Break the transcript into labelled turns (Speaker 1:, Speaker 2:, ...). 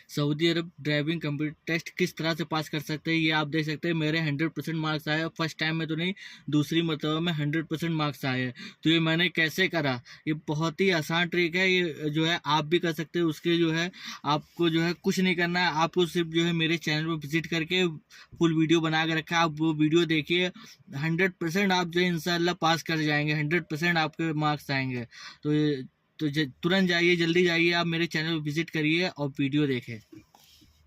Speaker 1: Saudi अरब driving computer test किस तरह से पास कर सकते हैं, ये आप देख सकते हैं। मेरे 100% मार्क्स आए, फर्स्ट टाइम में तो नहीं, दूसरी मरतबा में 100% मार्क्स आए। तो ये मैंने कैसे करा, ये बहुत ही आसान ट्रिक है, ये जो है आप भी कर सकते हैं। उसके जो है आपको जो है कुछ नहीं करना है, आपको सिर्फ जो है मेरे चैनल पर विजिट करके फुल वीडियो बना के रखा है, आप वो वीडियो देखिए। 100% आप जो है इंशाल्लाह पास कर जाएंगे, 100% आपके मार्क्स आएंगे। तो तुरंत जाइए, जल्दी जाइए, आप मेरे चैनल पर विजिट करिए और वीडियो देखें।